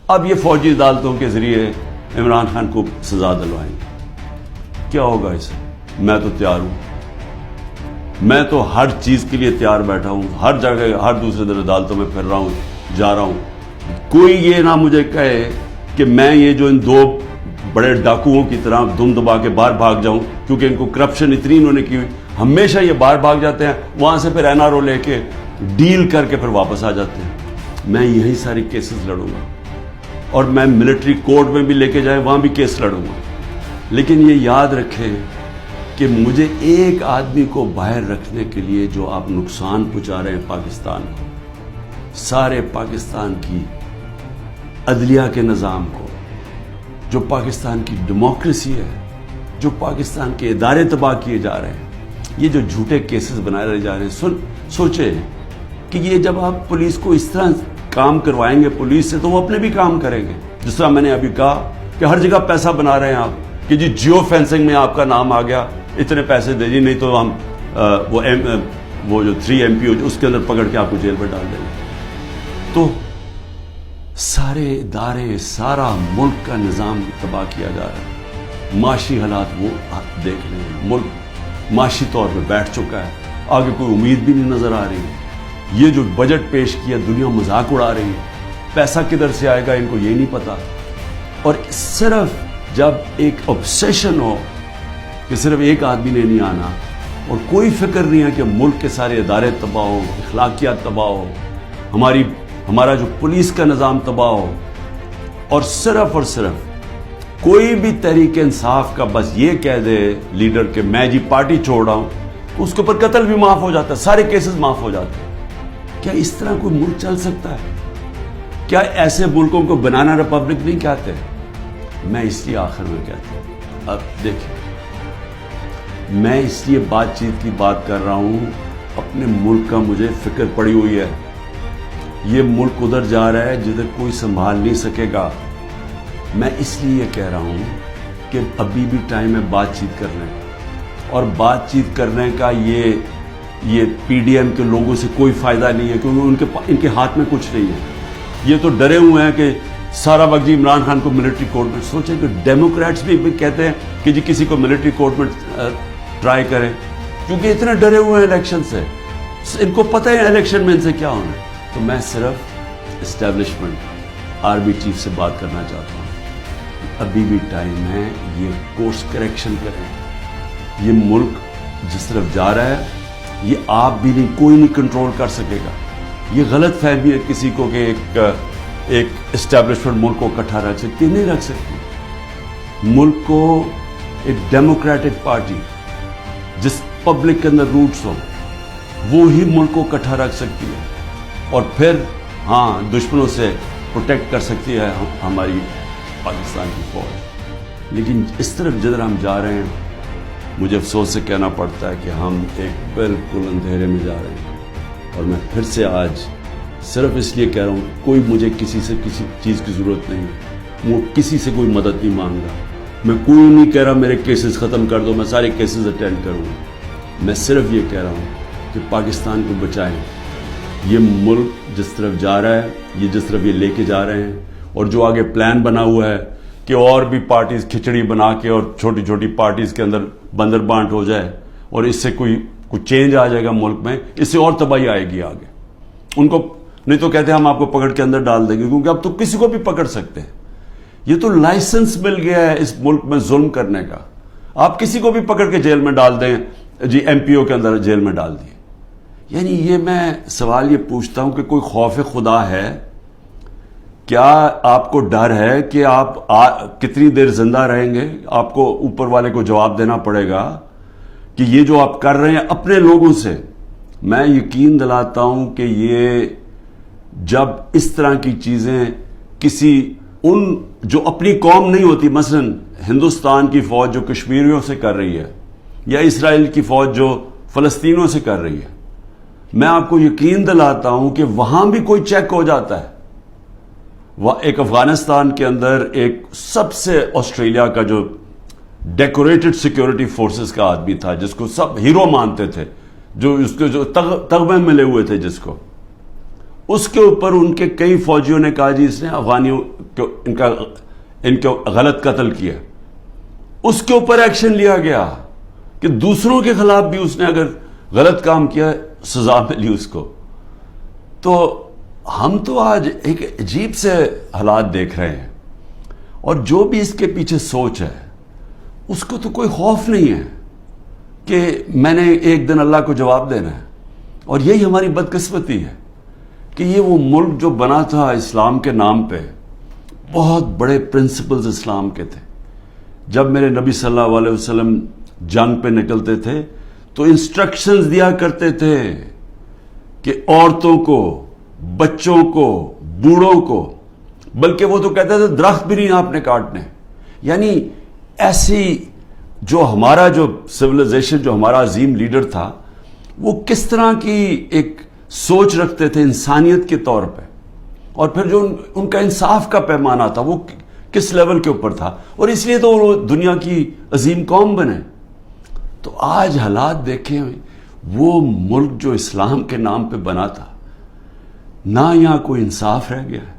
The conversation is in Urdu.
اب یہ فوجی عدالتوں کے ذریعے عمران خان کو سزا دلوائیں گے. کیا ہوگا اسے؟ میں تو تیار ہوں، میں تو ہر چیز کے لیے تیار بیٹھا ہوں، ہر جگہ ہر دوسرے دن عدالتوں میں پھر رہا ہوں، جا رہا ہوں. کوئی یہ نہ مجھے کہے کہ میں یہ جو ان دو بڑے ڈاکوؤں کی طرح دم دبا کے باہر بھاگ جاؤں، کیونکہ ان کو کرپشن اتنی انہوں نے کی ہوئی. ہمیشہ یہ باہر بھاگ جاتے ہیں، وہاں سے پھر NRO لے کے ڈیل کر کے پھر واپس آ جاتے ہیں. میں یہی ساری کیسز لڑوں گا، اور میں ملٹری کورٹ میں بھی لے کے جائیں وہاں بھی کیس لڑوں گا. لیکن یہ یاد رکھیں کہ مجھے ایک آدمی کو باہر رکھنے کے لیے جو آپ نقصان پہنچا رہے ہیں پاکستان کو، سارے پاکستان کی عدلیہ کے نظام کو، جو پاکستان کی ڈیموکریسی ہے، جو پاکستان کے ادارے تباہ کیے جا رہے ہیں، یہ جو جھوٹے کیسز بنائے جا رہے ہیں. سوچیں کہ یہ جب آپ پولیس کو اس طرح کام کروائیں گے پولیس سے، تو وہ اپنے بھی کام کریں گے. جس طرح میں نے ابھی کہا کہ ہر جگہ پیسہ بنا رہے ہیں آپ کہ جی جیو فینسنگ میں آپ کا نام آ گیا، اتنے پیسے دے جی، نہیں تو ہم وہ جو 3 MP اس کے اندر پکڑ کے آپ کو جیل میں ڈال دیں گے. تو سارے ادارے، سارا ملک کا نظام تباہ کیا جا رہا ہے. معاشی حالات وہ آپ دیکھ رہے ہیں، ملک معاشی طور پہ بیٹھ چکا ہے، آگے کوئی امید بھی نہیں نظر آ رہی. یہ جو بجٹ پیش کیا دنیا مذاق اڑا رہی ہے، پیسہ کدھر سے آئے گا ان کو یہ نہیں پتا. اور صرف جب ایک obsession ہو کہ صرف ایک آدمی نے نہیں آنا اور کوئی فکر نہیں ہے کہ ملک کے سارے ادارے تباہ ہو، اخلاقیات تباہ ہو، ہمارا جو پولیس کا نظام تباہ ہو، اور صرف کوئی بھی تحریک انصاف کا بس یہ کہہ دے لیڈر کہ میں جی پارٹی چھوڑ رہا ہوں، تو اس کے اوپر قتل بھی معاف ہو جاتا ہے، سارے کیسز معاف ہو جاتے ہیں. کیا اس طرح کوئی ملک چل سکتا ہے؟ کیا ایسے ملکوں کو بنانا ریپبلک نہیں کہتے؟ میں اس لیے آخر میں کہتا ہوں، اب دیکھیں، میں اس لیے بات چیت کی بات کر رہا ہوں، اپنے ملک کا مجھے فکر پڑی ہوئی ہے. یہ ملک ادھر جا رہا ہے جدھر کوئی سنبھال نہیں سکے گا. میں اس لیے یہ کہہ رہا ہوں کہ ابھی بھی ٹائم ہے بات چیت کرنے کا، اور بات چیت کرنے کا یہ PDM کے لوگوں سے کوئی فائدہ نہیں ہے، کیونکہ ان کے ہاتھ میں کچھ نہیں ہے. یہ تو ڈرے ہوئے ہیں کہ سارا وقت جی عمران خان کو ملٹری کورٹ میں. سوچیں کہ ڈیموکریٹس بھی کہتے ہیں کہ جی کسی کو ملٹری کورٹ میں ٹرائی کریں، کیونکہ اتنے ڈرے ہوئے ہیں الیکشن سے. ان کو پتہ ہے الیکشن میں ان سے کیا ہونا ہے. تو میں صرف اسٹیبلشمنٹ آرمی چیف سے بات کرنا چاہتا ہوں، ابھی بھی ٹائم ہے، یہ کورس کریکشن کریں. یہ ملک جس طرف جا رہا ہے یہ آپ بھی نہیں، کوئی نہیں کنٹرول کر سکے گا. یہ غلط فہمی ہے کسی کو کہ ایک اسٹیبلشمنٹ ملک کو اکٹھا رکھ سکتی، نہیں رکھ سکتی. ملک کو ایک ڈیموکریٹک پارٹی جس پبلک کے اندر روٹس ہو، وہی ملک کو اکٹھا رکھ سکتی ہے، اور پھر ہاں دشمنوں سے پروٹیکٹ کر سکتی ہے ہماری پاکستان کی فوج. لیکن اس طرف جدھر ہم جا رہے ہیں، مجھے افسوس سے کہنا پڑتا ہے کہ ہم ایک بالکل اندھیرے میں جا رہے ہیں. اور میں پھر سے آج صرف اس لیے کہہ رہا ہوں، کوئی مجھے کسی سے کسی چیز کی ضرورت نہیں، وہ کسی سے کوئی مدد نہیں مانگ رہا. میں کوئی نہیں کہہ رہا میرے کیسز ختم کر دو، میں سارے کیسز اٹینڈ کروں. میں صرف یہ کہہ رہا ہوں کہ پاکستان کو بچائیں. یہ ملک جس طرف جا رہا ہے، یہ جس طرف یہ لے کے جا رہے ہیں، اور جو آگے پلان بنا ہوا ہے کہ اور بھی پارٹیز کھچڑی بنا کے اور چھوٹی چھوٹی پارٹیز کے اندر بندر بانٹ ہو جائے، اور اس سے کوئی چینج آ جائے گا ملک میں، اس سے اور تباہی آئے گی آگے. ان کو نہیں تو کہتے ہیں ہم آپ کو پکڑ کے اندر ڈال دیں گے، کیونکہ اب تو کسی کو بھی پکڑ سکتے ہیں. یہ تو لائسنس مل گیا ہے اس ملک میں ظلم کرنے کا. آپ کسی کو بھی پکڑ کے جیل میں ڈال دیں، جی MPO کے اندر جیل میں ڈال دیے. یعنی یہ میں سوال یہ پوچھتا ہوں کہ کوئی خوف خدا ہے؟ کیا آپ کو ڈر ہے کہ آپ کتنی دیر زندہ رہیں گے؟ آپ کو اوپر والے کو جواب دینا پڑے گا کہ یہ جو آپ کر رہے ہیں اپنے لوگوں سے. میں یقین دلاتا ہوں کہ یہ جب اس طرح کی چیزیں کسی ان جو اپنی قوم نہیں ہوتی، مثلا ہندوستان کی فوج جو کشمیریوں سے کر رہی ہے، یا اسرائیل کی فوج جو فلسطینیوں سے کر رہی ہے، میں آپ کو یقین دلاتا ہوں کہ وہاں بھی کوئی چیک ہو جاتا ہے. ایک افغانستان کے اندر ایک سب سے آسٹریلیا کا جو ڈیکوریٹڈ سیکیورٹی فورسز کا آدمی تھا، جس کو سب ہیرو مانتے تھے، جو اس کے جو تغمے ملے ہوئے تھے جس کو، اس کے اوپر ان کے کئی فوجیوں نے کہا جی اس نے افغانیوں ان کو غلط قتل کیا، اس کے اوپر ایکشن لیا گیا کہ دوسروں کے خلاف بھی اس نے اگر غلط کام کیا سزا ملی اس کو. تو ہم تو آج ایک عجیب سے حالات دیکھ رہے ہیں، اور جو بھی اس کے پیچھے سوچ ہے اس کو تو کوئی خوف نہیں ہے کہ میں نے ایک دن اللہ کو جواب دینا ہے. اور یہی ہماری بدقسمتی ہے کہ یہ وہ ملک جو بنا تھا اسلام کے نام پہ، بہت بڑے پرنسپلز اسلام کے تھے. جب میرے نبی صلی اللہ علیہ وسلم جنگ پہ نکلتے تھے تو انسٹرکشنز دیا کرتے تھے کہ عورتوں کو، بچوں کو، بوڑھوں کو، بلکہ وہ تو کہتے تھے درخت بھی نہیں آپ نے کاٹنے. یعنی ایسی جو ہمارا جو سویلائزیشن، جو ہمارا عظیم لیڈر تھا، وہ کس طرح کی ایک سوچ رکھتے تھے انسانیت کے طور پہ، اور پھر جو ان کا انصاف کا پیمانہ تھا وہ کس لیول کے اوپر تھا، اور اس لیے تو وہ دنیا کی عظیم قوم بنے. تو آج حالات دیکھیں، وہ ملک جو اسلام کے نام پہ بنا تھا، نہ یہاں کوئی انصاف رہ گیا ہے،